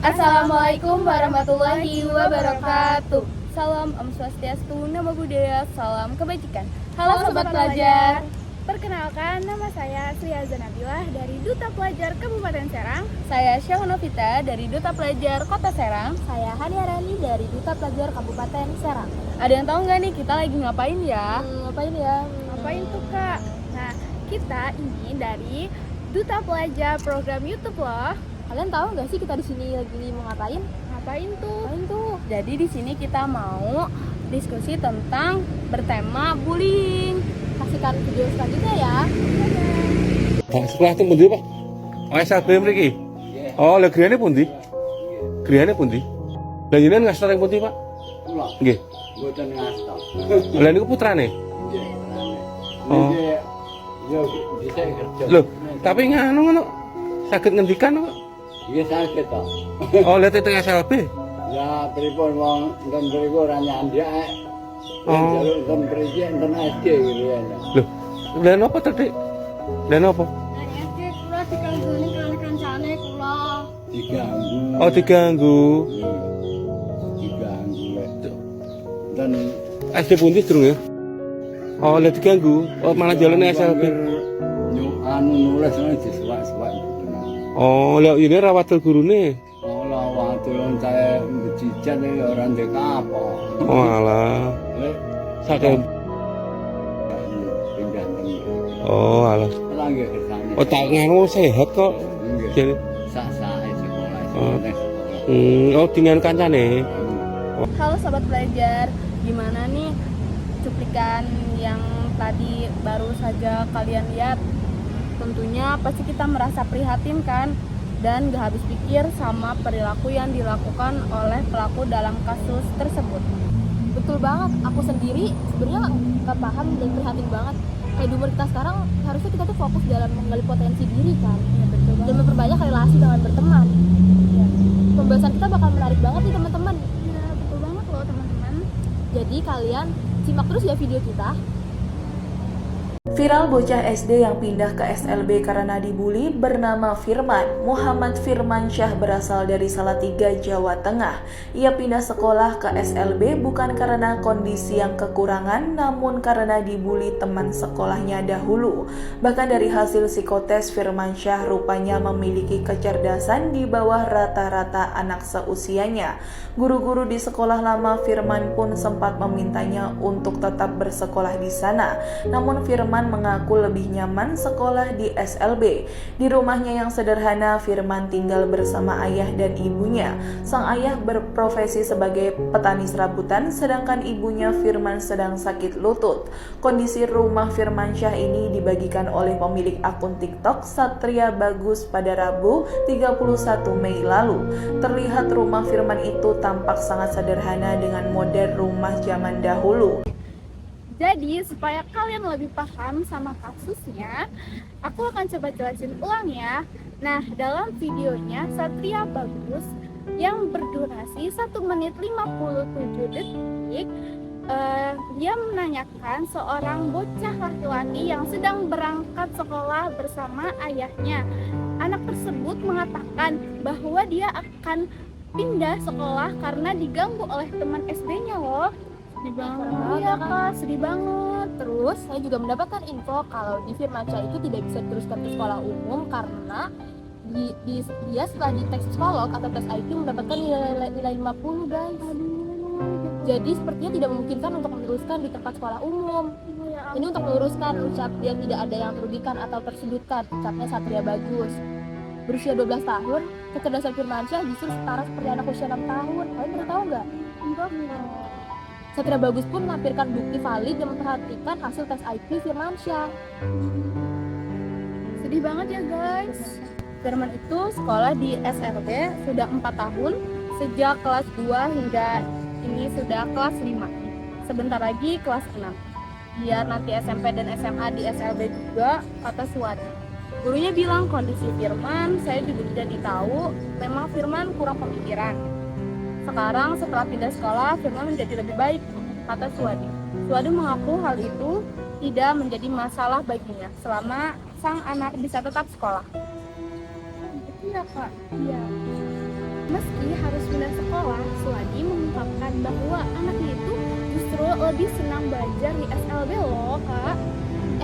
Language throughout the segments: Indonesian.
Assalamualaikum warahmatullahi wabarakatuh. Salam Om Swastiastu, Namo Buddhaya, salam kebajikan. Halo Sobat Pelajar. Perkenalkan, nama saya Sri Azza Nabilah dari Duta Pelajar Kabupaten Serang. Saya Syahonovita dari Duta Pelajar Kota Serang. Saya Hani Arani dari Duta Pelajar Kabupaten Serang. Ada yang tahu nggak nih kita lagi ngapain ya? Ngapain tuh Kak? Nah, kita ini dari Duta Pelajar program YouTube loh. Kalian tahu nggak sih kita di sini lagi mau ngapain? Ngapain tuh? Jadi di sini kita mau diskusi tentang bertema bullying. Saksikan video selanjutnya ya. Sekolah itu pundi, Pak? SLB mriki. Oh, lha griyane pundi? Griyane pundi? Lah jenengan ngastor yang pundi, Pak? Kula. Nggih. Mboten ngastor. Lah niku putrane. Nggih. Oh. Nggih. Yo bisa kerja. Loh, tapi ngono saged ngendikan kok. Nggih saged to. Oh, lihat itu SLB. Ya pripun wong nggon mriku ora nyandak. Oh. Jaluk nggon mriki enten SD gitu ya. Loh, lha napa to, Dik? Lha napa? SD kula dikanggoni kali kancane kula. Diganggu. Oh, diganggu. Diganggu. Dan SD pundi durung ya? Oh, lha diganggu. Oh, malah jalane SLB. Nulis nang disuwak-suwak. Oh, lha ini rawatul gurune. Olah wadon saya becijan ya ora ndek apa. Oh, alah. Sadar. Pindah nang. Oh, alah. Lah nggih kersane. Oh, tak ngono sehat kok. Nggih. Jadi, Sak-sake sekolah. Oh. Sekolah. oh dengan kancane. Halo Sobat Pelajar, gimana nih cuplikan yang tadi baru saja kalian lihat? Tentunya pasti kita merasa prihatin kan, dan gak habis pikir sama perilaku yang dilakukan oleh pelaku dalam kasus tersebut. Betul banget, aku sendiri sebenarnya nggak paham dan prihatin banget. Kayak di umur kita sekarang harusnya kita tuh fokus dalam menggali potensi diri kan, dan memperbanyak relasi dengan berteman. Pembahasan kita bakal menarik banget nih teman-teman. Ya, betul banget loh teman-teman. Jadi kalian simak terus ya video kita. Viral bocah SD yang pindah ke SLB karena dibully bernama Firman. Muhammad Firman Syah berasal dari Salatiga, Jawa Tengah. Ia pindah sekolah ke SLB bukan karena kondisi yang kekurangan, namun karena dibully teman sekolahnya dahulu. Bahkan dari hasil psikotes, Firman Syah rupanya memiliki kecerdasan di bawah rata-rata anak seusianya. Guru-guru di sekolah lama Firman pun sempat memintanya untuk tetap bersekolah di sana. Namun Firman mengaku lebih nyaman sekolah di SLB. Di rumahnya yang sederhana, Firman tinggal bersama ayah dan ibunya. Sang ayah berprofesi sebagai petani serabutan, sedangkan ibunya Firman sedang sakit lutut. Kondisi rumah Firman Syah ini dibagikan oleh pemilik akun TikTok Satria Bagus pada Rabu 31 Mei lalu. Terlihat rumah Firman itu tampak sangat sederhana dengan model rumah zaman dahulu. Jadi, supaya kalian lebih paham sama kasusnya, aku akan coba jelasin ulang ya. Nah, dalam videonya Satria Bagus yang berdurasi 1 menit 57 detik, dia menanyakan seorang bocah laki-laki yang sedang berangkat sekolah bersama ayahnya. Anak tersebut mengatakan bahwa dia akan pindah sekolah karena diganggu oleh teman SD-nya loh. Sedih banget. Iya Kak, sedih banget. Terus saya juga mendapatkan info kalau di Firman Syah itu tidak bisa diteruskan ke sekolah umum karena dia setelah dites psikolog atau tes IQ mendapatkan nilai 50 guys. Jadi sepertinya tidak memungkinkan untuk meneruskan di tempat sekolah umum. Ini untuk meluruskan ucap dia tidak ada yang merugikan atau tersudutkan, ucapnya Satria Bagus. Berusia 12 tahun, kecerdasan Firman Syah justru setara seperti anak usia 6 tahun. Kalian pernah tahu nggak? Enggak. Satria Bagus pun melampirkan bukti valid yang memperhatikan hasil tes IQ Firman Syah. Sedih banget ya guys. Firman itu sekolah di SLB sudah 4 tahun, sejak kelas 2 hingga ini sudah kelas 5. Sebentar lagi kelas 6. Biar nanti SMP dan SMA di SLB juga, kata Suwadi. Gurunya bilang kondisi Firman saya juga tidak tahu, memang Firman kurang pemikiran. Sekarang setelah pindah sekolah, Firman menjadi lebih baik, kata Suwadi. Suwadi mengaku hal itu tidak menjadi masalah baginya selama sang anak bisa tetap sekolah. Iya Kak, iya. Meski harus pindah sekolah, Suwadi mengungkapkan bahwa anaknya itu justru lebih senang belajar di SLB loh, Kak.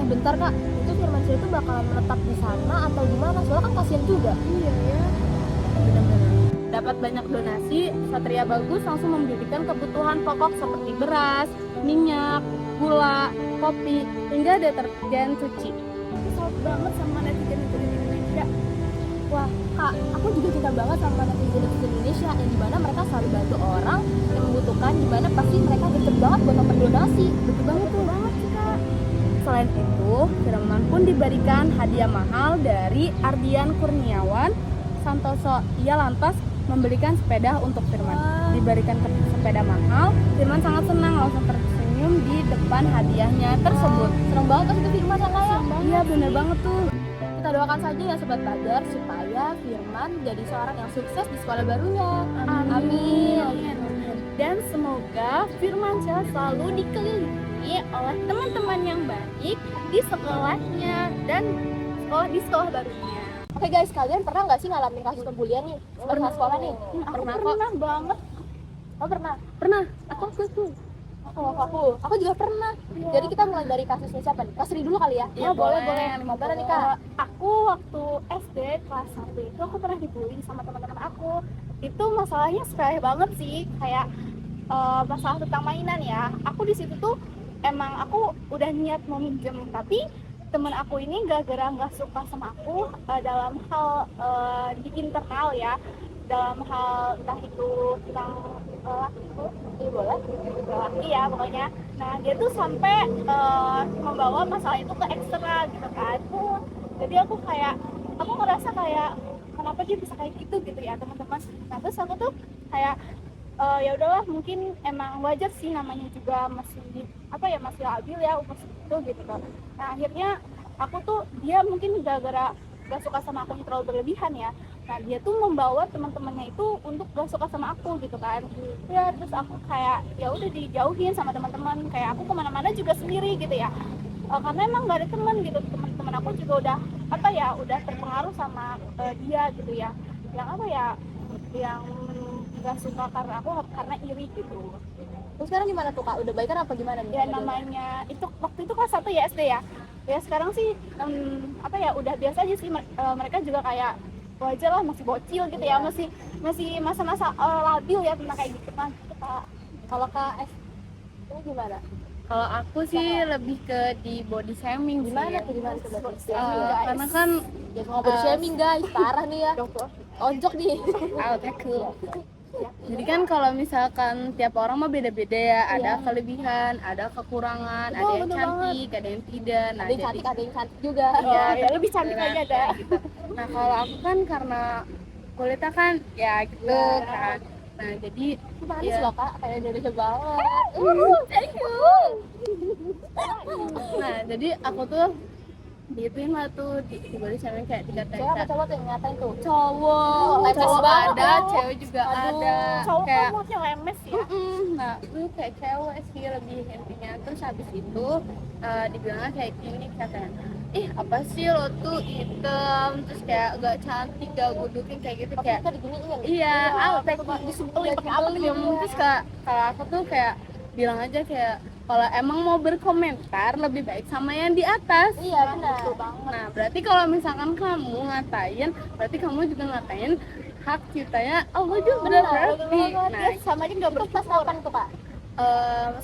Bentar kak, itu Firmansyah itu bakalan menetap di sana atau gimana? Soalnya kan kasihan juga. Iya ya. Benar-benar. Dapat banyak donasi, Satria Bagus langsung membelikan kebutuhan pokok seperti beras, minyak, gula, kopi, hingga deterjen cuci. Aku salut banget sama netizen-netizen Indonesia. Wah kak, aku juga cinta banget sama netizen Indonesia yang dimana mereka selalu bantu orang yang membutuhkan, dimana pasti mereka deket banget buat berdonasi. Betul banget tuh. Selain itu, Firman pun diberikan hadiah mahal dari Ardian Kurniawan Santoso. Ia lantas membelikan sepeda untuk Firman. Diberikan sepeda mahal, Firman sangat senang, langsung tersenyum di depan hadiahnya tersebut. Seneng banget kan itu Firman ya kak ya? Iya bener banget tuh. Kita doakan saja ya Sobat Pagar supaya Firman jadi seorang yang sukses di sekolah barunya. Amin. Dan semoga Firmansyah selalu dikelilingi oleh teman-teman yang baik di sekolahnya dan di sekolah barunya. Oke guys, kalian pernah nggak sih ngalamin kasus pembulian nih? Pernah sekolah nih? Aku pernah banget. Oh pernah? Pernah, aku tuh. Aku juga pernah. Jadi kita mulai dari kasusnya siapa nih? Kak Sri dulu kali ya? Iya, Oh, boleh. boleh. Gimana nih Kak? Aku waktu SD kelas 1 itu aku pernah dibully sama teman-teman aku. Itu masalahnya sepele banget sih, kayak masalah tentang mainan ya. Aku di situ tuh emang aku udah niat mau minjem, tapi temen aku ini gara-gara nggak suka sama aku dalam hal di internal ya, dalam hal entah itu tentang laki ya pokoknya. Nah dia tuh sampai membawa masalah itu ke ekstra gitu kan. Jadi aku ngerasa kayak kenapa dia bisa kayak gitu ya teman-teman. Nah terus aku tuh kayak ya udahlah, mungkin emang wajar sih, namanya juga masih masih labil ya umur segitu gitu kan. Nah akhirnya aku tuh, dia mungkin gara-gara gak suka sama aku terlalu berlebihan ya. Nah dia tuh membawa teman-temannya itu untuk gak suka sama aku gitu kan. Ya terus aku kayak ya udah dijauhin sama teman-teman, kayak aku kemana-mana juga sendiri gitu ya. Karena emang gak ada teman gitu, teman-teman aku juga udah udah terpengaruh sama dia gitu ya. Yang gak suka karena aku, karena iri gitu. Terus sekarang gimana tuh Kak? Udah baikan apa gimana nih? Ya namanya itu waktu itu kelas 1 ya SD ya. Ya sekarang sih udah biasa aja sih, mereka juga kayak wajar lah, masih bocil gitu ya, masih masa-masa labil ya tentang kayak gitu kan. Kalau Kak ini gimana? Kalau aku sih lebih ke di body shaming sih. Gimana tuh berarti? Karena kan Ya mau body shaming guys, parah nih ya. Ojok nih. jadi kan kalau misalkan tiap orang mah beda-beda ya, ada kelebihan, ada kekurangan, ada yang cantik, ada yang tidak. Nah, Ada yang cantik, ada yang cantik juga. Ya lebih cantik lagi ada. gitu. Nah, kalau aku kan karena kulitnya kan ya gitu kan. Nah, jadi Manis loh Kak, kayak Indonesia banget. thank you. Nah, jadi aku tuh diituin lah tuh di body shaming kayak dikatain Cewek apa cowok tuh yang ngatain tuh? cowok, lemes cowok banget. ada, cewek juga ada. Cowok Kayak kan mulutnya lemes ya. nah, itu kayak cewek sih lebih intinya. Terus habis itu dibilangnya kayak gini katanya, ih apa sih lo tuh hitam, terus kayak gak cantik, gak good looking kayak gitu kayak. Kita diginiin. Iya, disumpelin pakai apa gitu. Terus kalau aku tuh kayak bilang aja kayak kalau emang mau berkomentar lebih baik sama yang di atas. Iya benar. Nah, berarti kalau misalkan kamu ngatain, berarti kamu juga ngatain hak ciptanya Allah juga berarti. Nah, Sama aja nggak berkelas kapan tuh Kak?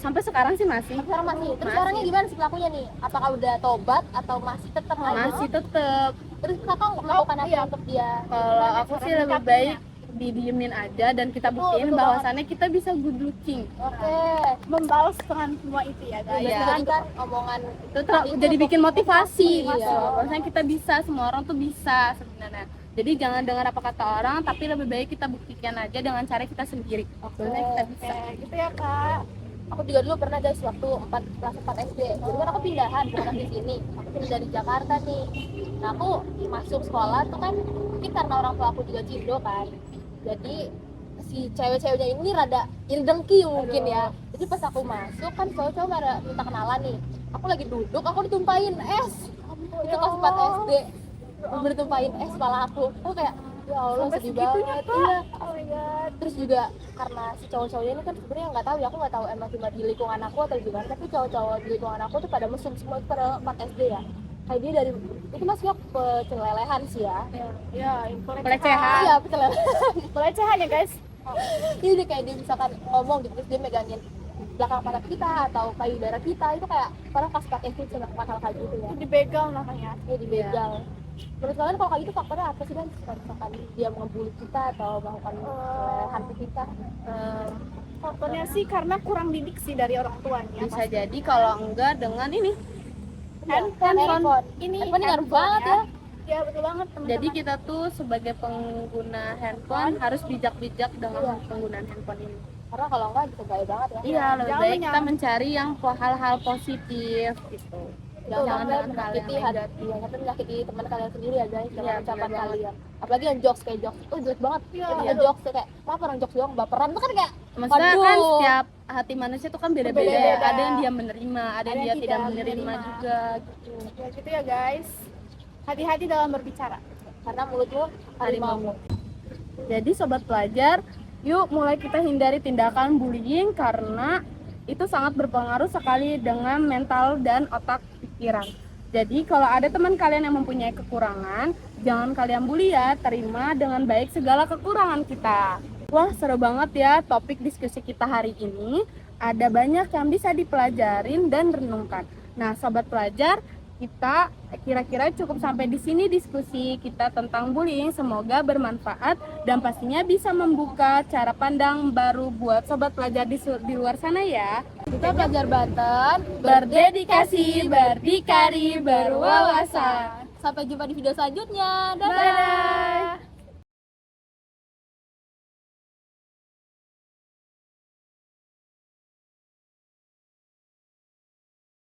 sampai sekarang sih masih. Sekarang masih. Terus Masih. sekarangnya gimana sih pelakunya nih? Apakah udah tobat atau masih tetap Masih tetep. Terus Kakak melakukan apa untuk dia? Kalau aku sih lebih baik didiemin aja dan kita buktiin betul bahwasannya kita bisa good looking. Oke. Membalas dengan semua itu ya guys. Iya. Berarti kan omongan Itu jadi bikin motivasi Iya. gitu. Bahwasanya kita bisa, semua orang tuh bisa sebenarnya. Jadi jangan dengar apa kata orang, tapi lebih baik kita buktikan aja dengan cara kita sendiri. Bahwasanya kita bisa. Gitu ya Kak. aku juga dulu pernah guys waktu kelas 4 SD. Jadi kan aku pindahan bukan di sini. Aku pindah dari Jakarta nih. Nah aku masuk sekolah tuh kan mungkin karena orang tua aku juga cindo kan. Jadi si cewek-ceweknya ini rada iri dengki mungkin ya. Jadi pas aku masuk kan cowok-cowok pada minta kenalan nih. Aku lagi duduk, aku ditumpahin es. Itu kelas 4 SD. Ditumpahin es malah aku kayak Ya Allah, Sampai sedih segitunya, banget. Kak. Iya. Oh my god. Terus juga karena si cowok-cowoknya ini kan sebenarnya nggak tahu ya, aku nggak tahu emang cuma di lingkungan aku atau gimana, tapi cowok-cowok di lingkungan aku tuh pada mesum semua, itu pada 4 SD ya. Kayak dia dari itu masuknya pecelelehan sih ya. Ya, Pelecehan. Iya, pecelelehan. Pelecehan ya guys. Jadi dia kayak dia misalkan ngomong gitu terus dia megangin belakang mata kita atau payudara kita, itu kayak orang pas 4 SD sudah melakukan hal kayak gitu ya. Itu dibegal namanya. Dia dibegal. Menurut kalian kalau kayak gitu faktornya apa sih, Dan? Misalkan dia ngebully kita atau melakukan pecelelehan ke kita? Faktornya sih karena kurang didik sih dari orang tuanya. Bisa jadi kalau enggak dengan ini. Handphone. Ini Handphone ini ngaruh banget ya. Ya betul banget teman-teman. Jadi kita tuh sebagai pengguna handphone harus bijak-bijak dengan Iya. penggunaan handphone ini. Karena kalau enggak bisa bahaya banget ya. Iya, lebih jangan baik menyang- kita mencari yang hal-hal positif gitu. Jangan Jangan sampai hal-hal menyakiti yang hati, negatif. ya, tapi menyakiti teman kalian sendiri ya guys, jangan Iya, ucapan bener banget. kalian. Apalagi yang jokes kayak jokes, oh jelek banget. Iya, Ketika jokes tuh kayak, kenapa orang jokes doang baperan tuh kan kayak, Maksudnya Waduh. kan setiap hati manusia tuh kan beda-beda. Beda-beda. Ada yang dia menerima, ada yang dia tidak menerima juga gitu. Ya gitu ya guys. Hati-hati dalam berbicara. karena mulutmu harimau. Jadi sobat pelajar, yuk mulai kita hindari tindakan bullying karena itu sangat berpengaruh sekali dengan mental dan otak pikiran. Jadi kalau ada teman kalian yang mempunyai kekurangan, jangan kalian bully ya, terima dengan baik segala kekurangan kita. Wah, seru banget ya topik diskusi kita hari ini. Ada banyak yang bisa dipelajarin dan renungkan. Nah, sobat pelajar, kita kira-kira cukup sampai di sini diskusi kita tentang bullying. Semoga bermanfaat dan pastinya bisa membuka cara pandang baru buat sobat pelajar di luar sana ya. Kita pelajar Banten, Berdedikasi, berdikari, berwawasan. sampai jumpa di video selanjutnya. Dadah. Dadah.